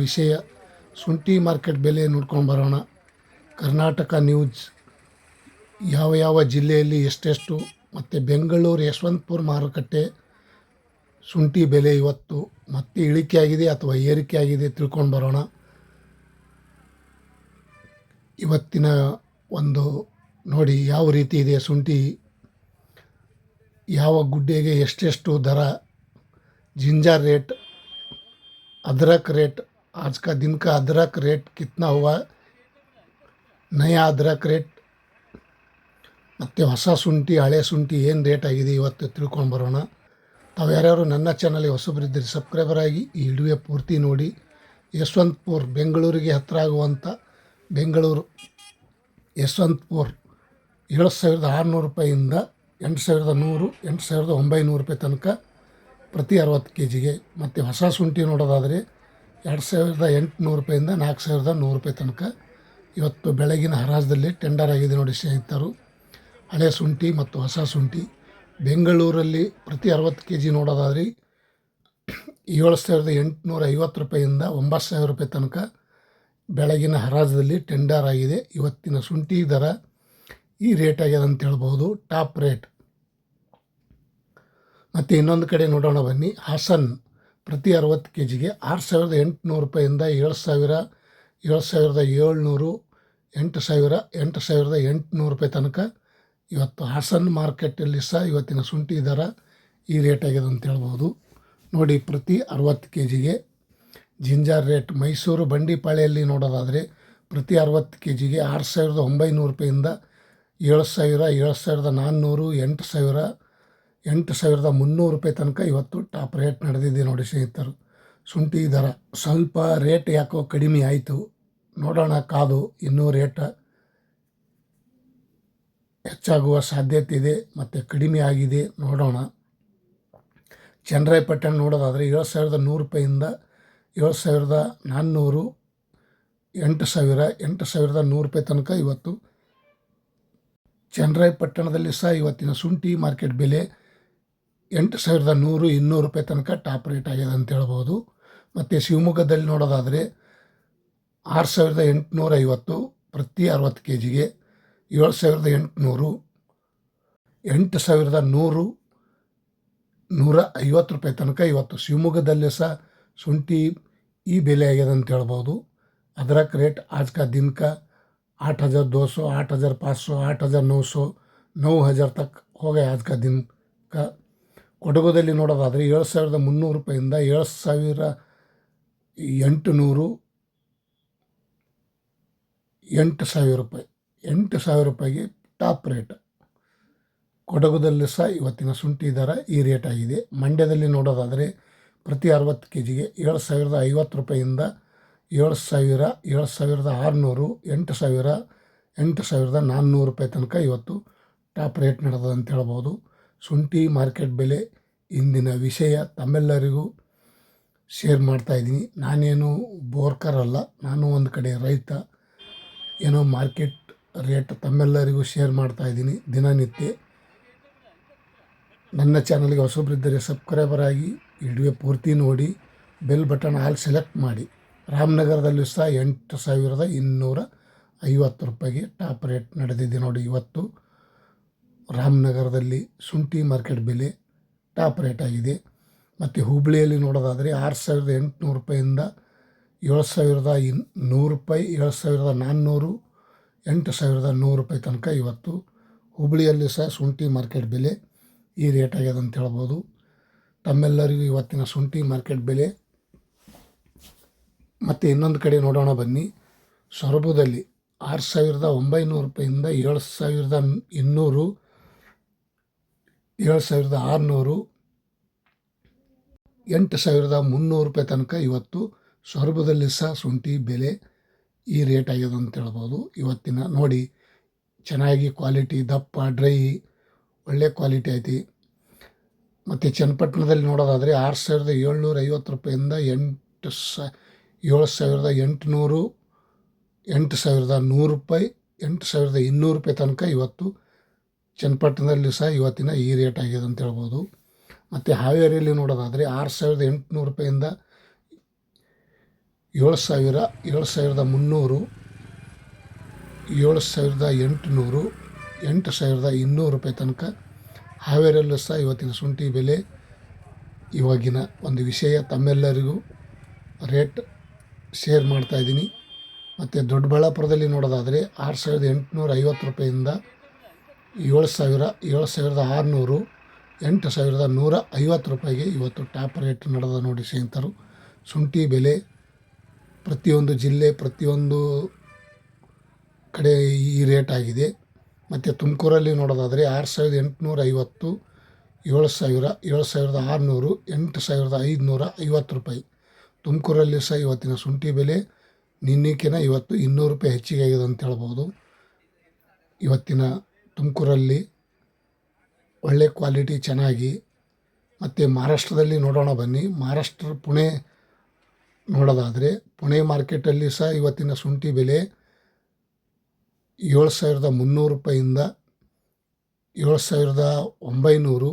ವಿಷಯ ಶುಂಠಿ ಮಾರ್ಕೆಟ್ ಬೆಲೆ ನೋಡ್ಕೊಂಡು ಬರೋಣ. ಕರ್ನಾಟಕ ನ್ಯೂಸ್ ಯಾವ ಯಾವ ಜಿಲ್ಲೆಯಲ್ಲಿ ಎಷ್ಟೆಷ್ಟು ಮತ್ತು ಬೆಂಗಳೂರು ಯಶವಂತಪುರ ಮಾರುಕಟ್ಟೆ ಶುಂಠಿ ಬೆಲೆ ಇವತ್ತು ಮತ್ತೆ ಇಳಿಕೆ ಆಗಿದೆ ಅಥವಾ ಏರಿಕೆ ಆಗಿದೆ ತಿಳ್ಕೊಂಡು ಬರೋಣ. ಇವತ್ತಿನ ಒಂದು ನೋಡಿ ಯಾವ ರೀತಿ ಇದೆ ಶುಂಠಿ, ಯಾವ ಗುಡ್ಡೆಗೆ ಎಷ್ಟೆಷ್ಟು ದರ, जिंजर रेट, अदरक रेट, आज का दिन का अदरक रेट कितना हुआ, नया अदरक रेट ಮತ್ತು ಹೊಸ ಶುಂಠಿ ಹಳೆ ಶುಂಠಿ ಏನು ರೇಟ್ ಆಗಿದೆ ಇವತ್ತು ತಿಳ್ಕೊಂಡು ಬರೋಣ. ತಾವು ಯಾರ್ಯಾರು ನನ್ನ ಚಾನಲ್ಗೆ ಹೊಸಬರಿದ್ದರೆ ಸಬ್ಸ್ಕ್ರೈಬರ್ ಆಗಿ ಈ ವಿಡಿಯೋ ಪೂರ್ತಿ ನೋಡಿ. ಯಶವಂತಪುರ ಬೆಂಗಳೂರಿಗೆ ಹತ್ತಿರ ಆಗುವಂಥ ಬೆಂಗಳೂರು ಯಶವಂತಪುರ 7,600 ರೂಪಾಯಿಯಿಂದ 8,100, 8,900 ರೂಪಾಯಿ ತನಕ ಪ್ರತಿ 60 kg. ಮತ್ತು ಹೊಸ ಶುಂಠಿ ನೋಡೋದಾದರೆ 2,800 ರೂಪಾಯಿಂದ 4,100 ರೂಪಾಯಿ ತನಕ ಇವತ್ತು ಬೆಳಗಿನ ಹರಾಜದಲ್ಲಿ ಟೆಂಡರ್ ಆಗಿದೆ ನೋಡಿ ಸ್ನೇಹಿತರು. ಹಳೆ ಶುಂಠಿ ಮತ್ತು ಹೊಸ ಶುಂಠಿ ಬೆಂಗಳೂರಲ್ಲಿ ಪ್ರತಿ 60 kg ನೋಡೋದಾದರೆ 7,850 ರೂಪಾಯಿಂದ 9,000 ರೂಪಾಯಿ ತನಕ ಬೆಳಗಿನ ಹರಾಜದಲ್ಲಿ ಟೆಂಡರ್ ಆಗಿದೆ. ಇವತ್ತಿನ ಶುಂಠಿ ದರ ಈ ರೇಟ್ ಆಗಿದೆ ಅಂತ ಹೇಳ್ಬೋದು, ಟಾಪ್ ರೇಟ್. ಮತ್ತು ಇನ್ನೊಂದು ಕಡೆ ನೋಡೋಣ ಬನ್ನಿ. ಹಾಸನ್ ಪ್ರತಿ 60 kg 6,800 ರೂಪಾಯಿಂದ 7,000, 7,700, 8,000, 8,800 ರೂಪಾಯಿ ತನಕ ಇವತ್ತು ಹಾಸನ್ ಮಾರ್ಕೆಟಲ್ಲಿ ಸಹ ಇವತ್ತಿನ ಶುಂಠಿ ದರ ಈ ರೇಟ್ ಆಗಿದೆ ಅಂತ ಹೇಳ್ಬೋದು ನೋಡಿ. ಪ್ರತಿ 60 kg ಜಿಂಜರ್ ರೇಟ್ ಮೈಸೂರು ಬಂಡಿಪಾಳ್ಯಲ್ಲಿ ನೋಡೋದಾದರೆ ಪ್ರತಿ 60 kg 6,900 ರೂಪಾಯಿಂದ 7,000, 7,400, 8,000, 8,300 ರೂಪಾಯಿ ತನಕ ಇವತ್ತು ಟಾಪ್ ರೇಟ್ ನಡೆದಿದೆ ನೋಡಿ ಸ್ನೇಹಿತರು. ಶುಂಠಿ ದರ ಸ್ವಲ್ಪ ರೇಟ್ ಯಾಕೋ ಕಡಿಮೆ ಆಯಿತು, ನೋಡೋಣ ಕಾದು. ಇನ್ನೂ ರೇಟ್ ಹೆಚ್ಚಾಗುವ ಸಾಧ್ಯತೆ ಇದೆ ಮತ್ತು ಕಡಿಮೆ ಆಗಿದೆ, ನೋಡೋಣ. ಚನ್ನರಾಯಪಟ್ಟಣ ನೋಡೋದಾದರೆ 7,100 ರೂಪಾಯಿಂದ 7,400, 8,000, 8,100 ರೂಪಾಯಿ ತನಕ ಇವತ್ತು ಚನ್ನರಾಯಪಟ್ಟಣದಲ್ಲಿ ಸಹ ಇವತ್ತಿನ ಶುಂಠಿ ಮಾರ್ಕೆಟ್ ಬೆಲೆ 8,100, 200 ರೂಪಾಯಿ ತನಕ ಟಾಪ್ ರೇಟ್ ಆಗಿದೆ ಅಂತ ಹೇಳ್ಬೋದು. ಮತ್ತು ಶಿವಮೊಗ್ಗದಲ್ಲಿ ನೋಡೋದಾದರೆ 6,850 ಪ್ರತಿ 60 kg 7,800, 8,100, 150 ರೂಪಾಯಿ ತನಕ ಇವತ್ತು ಶಿವಮೊಗ್ಗದಲ್ಲೇ ಸಹ ಶುಂಠಿ ಈ ಬೆಲೆ ಆಗಿದೆ ಅಂತ ಹೇಳ್ಬೋದು. अदरक रेट आज का दिन का 8,200, 8,500, 8,900, 9,000 तक हो गया आज का दिन का. ಕೊಡಗುದಲ್ಲಿ ನೋಡೋದಾದರೆ 7,300 ರೂಪಾಯಿಂದ 7,800, 8,000 ರೂಪಾಯಿ, 8,000 ರೂಪಾಯಿಗೆ ಟಾಪ್ ರೇಟ್. ಕೊಡಗುದಲ್ಲಿ ಸಹ ಇವತ್ತಿನ ಶುಂಠಿ ದರ ಈ ರೇಟ್ ಆಗಿದೆ. ಮಂಡ್ಯದಲ್ಲಿ ನೋಡೋದಾದರೆ ಪ್ರತಿ 60 kg 7,050 ರೂಪಾಯಿಂದ 7,000, 7,600, 8,000, 8,400 ರೂಪಾಯಿ ತನಕ ಇವತ್ತು ಟಾಪ್ ರೇಟ್ ನಡೆದ ಅಂತ ಹೇಳ್ಬೋದು. ಶುಂಠಿ ಮಾರ್ಕೆಟ್ ಬೆಲೆ ಇಂದಿನ ವಿಷಯ ತಮ್ಮೆಲ್ಲರಿಗೂ ಶೇರ್ ಮಾಡ್ತಾಯಿದ್ದೀನಿ. ನಾನೇನು ಬೋರ್ಕರ್ ಅಲ್ಲ, ನಾನು ಒಂದು ಕಡೆ ರೈತ. ಏನೋ ಮಾರ್ಕೆಟ್ ರೇಟ್ ತಮ್ಮೆಲ್ಲರಿಗೂ ಶೇರ್ ಮಾಡ್ತಾಯಿದ್ದೀನಿ ದಿನನಿತ್ಯ. ನನ್ನ ಚಾನಲ್ಗೆ ಹೊಸಬರಿದ್ದರೆ ಸಬ್ಸ್ಕ್ರೈಬರ್ ಆಗಿ ವಿಡಿಯೋ ಪೂರ್ತಿ ನೋಡಿ, ಬೆಲ್ ಬಟನ್ ಆಲ್ ಸೆಲೆಕ್ಟ್ ಮಾಡಿ. ರಾಮನಗರದಲ್ಲೂ ಸಹ 8,250 ರೂಪಾಯಿಗೆ ಟಾಪ್ ರೇಟ್ ನಡೆದಿದೆ ನೋಡಿ ಇವತ್ತು. ರಾಮನಗರದಲ್ಲಿ ಶುಂಠಿ ಮಾರ್ಕೆಟ್ ಬೆಲೆ ಟಾಪ್ ರೇಟ್ ಆಗಿದೆ. ಮತ್ತು ಹುಬ್ಬಳ್ಳಿಯಲ್ಲಿ ನೋಡೋದಾದರೆ 6,800 ರೂಪಾಯಿಂದ 7,100 ರೂಪಾಯಿ, 7,400, 8,100 ರೂಪಾಯಿ ತನಕ ಇವತ್ತು ಹುಬ್ಬಳ್ಳಿಯಲ್ಲಿ ಸಹ ಶುಂಠಿ ಮಾರ್ಕೆಟ್ ಬೆಲೆ ಈ ರೇಟ್ ಆಗ್ಯದ ಅಂತ ಹೇಳ್ಬೋದು. ತಮ್ಮೆಲ್ಲರಿಗೂ ಇವತ್ತಿನ ಶುಂಠಿ ಮಾರ್ಕೆಟ್ ಬೆಲೆ. ಮತ್ತು ಇನ್ನೊಂದು ಕಡೆ ನೋಡೋಣ ಬನ್ನಿ. ಸೊರಬದಲ್ಲಿ 6,900 ರೂಪಾಯಿಂದ 7,200, 7,600, 8,300 ರೂಪಾಯಿ ತನಕ ಇವತ್ತು ಸೊರಬದಲ್ಲಿ ಸಹ ಶುಂಠಿ ಬೆಲೆ ಈ ರೇಟ್ ಆಗ್ಯದ ಅಂತ ಹೇಳ್ಬೋದು. ಇವತ್ತಿನ ನೋಡಿ ಚೆನ್ನಾಗಿ ಕ್ವಾಲಿಟಿ, ದಪ್ಪ, ಡ್ರೈ, ಒಳ್ಳೆ ಕ್ವಾಲಿಟಿ ಐತಿ. ಮತ್ತು ಚನ್ನಪಟ್ಟಣದಲ್ಲಿ ನೋಡೋದಾದರೆ 6,750 ರೂಪಾಯಿಂದ 7,800, 8,100 ರೂಪಾಯಿ, 8,200 ರೂಪಾಯಿ ತನಕ ಇವತ್ತು ಚನ್ನಪಟ್ಟಣದಲ್ಲಿ ಸಹ ಇವತ್ತಿನ ಈ ರೇಟ್ ಆಗಿದೆ ಅಂತ ಹೇಳ್ಬೋದು. ಮತ್ತು ಹಾವೇರಿಯಲ್ಲಿ ನೋಡೋದಾದರೆ 6,800 ರೂಪಾಯಿಂದ 7,000, 7,300, 7,800, 8,200 ರೂಪಾಯಿ ತನಕ. ಹಾವೇರಿಯಲ್ಲೂ ಸಹ ಇವತ್ತಿನ ಶುಂಠಿ ಬೆಲೆ ಇವಾಗಿನ ಒಂದು ವಿಷಯ ತಮ್ಮೆಲ್ಲರಿಗೂ ರೇಟ್ ಶೇರ್ ಮಾಡ್ತಾಯಿದ್ದೀನಿ. ಮತ್ತು ದೊಡ್ಡಬಳ್ಳಾಪುರದಲ್ಲಿ ನೋಡೋದಾದರೆ 6,850 ರೂಪಾಯಿಂದ 7,000, 7,600, 8,150 ರೂಪಾಯಿಗೆ ಇವತ್ತು ಟಾಪ್ ರೇಟ್ ನಡೆದ ನೋಡಿ ಸ್ನೇಹಿತರು. ಶುಂಠಿ ಬೆಲೆ ಪ್ರತಿಯೊಂದು ಜಿಲ್ಲೆ ಪ್ರತಿಯೊಂದು ಕಡೆ ಈ ರೇಟ್ ಆಗಿದೆ. ಮತ್ತು ತುಮಕೂರಲ್ಲಿ ನೋಡೋದಾದರೆ 6,850, 7,000, 7,600, 8,550 ರೂಪಾಯಿ. ತುಮಕೂರಲ್ಲಿ ಸಹ ಇವತ್ತಿನ ಶುಂಠಿ ಬೆಲೆ ನಿನ್ನೆಕಿನ ಇವತ್ತು 200 ರೂಪಾಯಿ ಹೆಚ್ಚಿಗೆ ಆಗಿದೆ ಅಂತ ಹೇಳ್ಬೋದು. ಇವತ್ತಿನ ತುಮಕೂರಲ್ಲಿ ಒಳ್ಳೆ ಕ್ವಾಲಿಟಿ ಚೆನ್ನಾಗಿ. ಮತ್ತು ಮಹಾರಾಷ್ಟ್ರದಲ್ಲಿ ನೋಡೋಣ ಬನ್ನಿ. ಮಹಾರಾಷ್ಟ್ರ ಪುಣೆ ನೋಡೋದಾದರೆ ಪುಣೆ ಮಾರ್ಕೆಟಲ್ಲಿ ಸಹ ಇವತ್ತಿನ ಶುಂಠಿ ಬೆಲೆ 7,300 ರೂಪಾಯಿಂದ 7,900,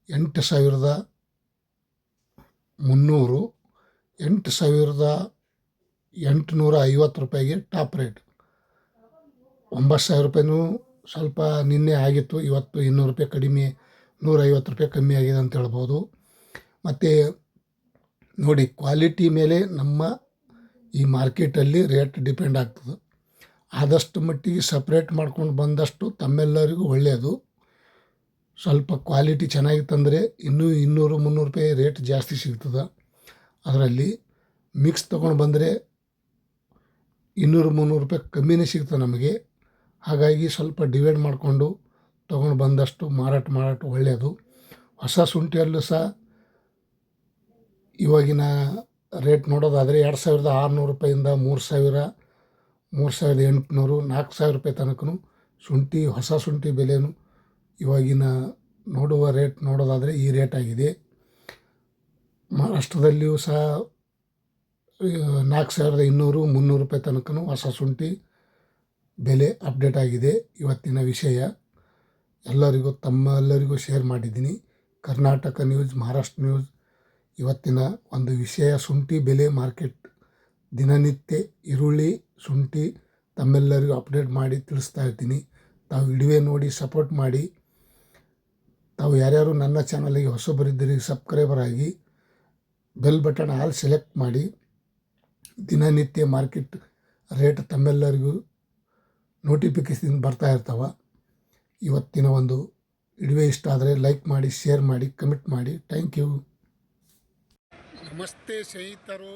8,300, 8,850 ರೂಪಾಯಿಗೆ ಟಾಪ್ ರೇಟ್. 9,000 ರೂಪಾಯಿನೂ ಸ್ವಲ್ಪ ನಿನ್ನೆ ಆಗಿತ್ತು. ಇವತ್ತು 200 ರೂಪಾಯಿ ಕಡಿಮೆ, 150 ರೂಪಾಯಿ ಕಮ್ಮಿ ಆಗಿದೆ ಅಂತ ಹೇಳ್ಬೋದು. ಮತ್ತು ನೋಡಿ, ಕ್ವಾಲಿಟಿ ಮೇಲೆ ನಮ್ಮ ಈ ಮಾರ್ಕೆಟಲ್ಲಿ ರೇಟ್ ಡಿಪೆಂಡ್ ಆಗ್ತದೆ. ಆದಷ್ಟು ಮಟ್ಟಿಗೆ ಸಪ್ರೇಟ್ ಮಾಡ್ಕೊಂಡು ಬಂದಷ್ಟು ತಮ್ಮೆಲ್ಲರಿಗೂ ಒಳ್ಳೆಯದು. ಸ್ವಲ್ಪ ಕ್ವಾಲಿಟಿ ಚೆನ್ನಾಗಿತ್ತಂದರೆ ಇನ್ನೂ 200, 300 ರೂಪಾಯಿ ರೇಟ್ ಜಾಸ್ತಿ ಸಿಗ್ತದೆ. ಅದರಲ್ಲಿ ಮಿಕ್ಸ್ ತೊಗೊಂಡು ಬಂದರೆ 200, 300 ರೂಪಾಯಿ ಕಮ್ಮಿನೇ ಸಿಗ್ತದೆ ನಮಗೆ. ಹಾಗಾಗಿ ಸ್ವಲ್ಪ ಡಿವೈಡ್ ಮಾಡಿಕೊಂಡು ತೊಗೊಂಡು ಬಂದಷ್ಟು ಮಾರಾಟ ಒಳ್ಳೆಯದು. ಹೊಸ ಶುಂಠಿಯಲ್ಲೂ ಸಹ ಇವಾಗಿನ ರೇಟ್ ನೋಡೋದಾದರೆ 2,600 ರೂಪಾಯಿಂದ 3,000, 3,800, 4,000 ರೂಪಾಯಿ ತನಕನೂ ಶುಂಠಿ, ಹೊಸ ಶುಂಠಿ ಬೆಲೆನೂ ಇವಾಗಿನ ನೋಡುವ ರೇಟ್ ನೋಡೋದಾದರೆ ಈ ರೇಟ್ ಆಗಿದೆ. ಮಹಾರಾಷ್ಟ್ರದಲ್ಲಿಯೂ ಸಹ 4,200, 300 ರೂಪಾಯಿ ತನಕನೂ ಹೊಸ ಶುಂಠಿ ಬೆಲೆ ಅಪ್ಡೇಟ್ ಆಗಿದೆ. ಇವತ್ತಿನ ವಿಷಯ ತಮ್ಮೆಲ್ಲರಿಗೂ ಶೇರ್ ಮಾಡಿದ್ದೀನಿ. ಕರ್ನಾಟಕ ನ್ಯೂಸ್, ಮಹಾರಾಷ್ಟ್ರ ನ್ಯೂಸ್ ಇವತ್ತಿನ ಒಂದು ವಿಷಯ ಶುಂಠಿ ಬೆಲೆ ಮಾರ್ಕೆಟ್ ದಿನನಿತ್ಯ ಈರುಳ್ಳಿ, ಶುಂಠಿ ತಮ್ಮೆಲ್ಲರಿಗೂ ಅಪ್ಡೇಟ್ ಮಾಡಿ ತಿಳಿಸ್ತಾ ಇರ್ತೀನಿ. ತಾವು ವಿಡಿಯೋ ನೋಡಿ ಸಪೋರ್ಟ್ ಮಾಡಿ. ತಾವು ಯಾರ್ಯಾರು ನನ್ನ ಚಾನಲಿಗೆ ಹೊಸಬರಿದ್ದರೆ ಸಬ್ಸ್ಕ್ರೈಬರ್ ಆಗಿ ಬೆಲ್ ಬಟನ್ ಆಲ್ ಸೆಲೆಕ್ಟ್ ಮಾಡಿ. ದಿನನಿತ್ಯ ಮಾರ್ಕೆಟ್ ರೇಟ್ ತಮ್ಮೆಲ್ಲರಿಗೂ ನೋಟಿಫಿಕೇಶನ್ ಬರ್ತಾ ಇರ್ತಾವೆ. ಇವತ್ತಿನ ಒಂದು ವಿಡಿಯೋ ಇಷ್ಟ ಆದರೆ ಲೈಕ್ ಮಾಡಿ, ಶೇರ್ ಮಾಡಿ, ಕಮೆಂಟ್ ಮಾಡಿ. Thank you. ನಮಸ್ತೆ ಸ್ನೇಹಿತರು.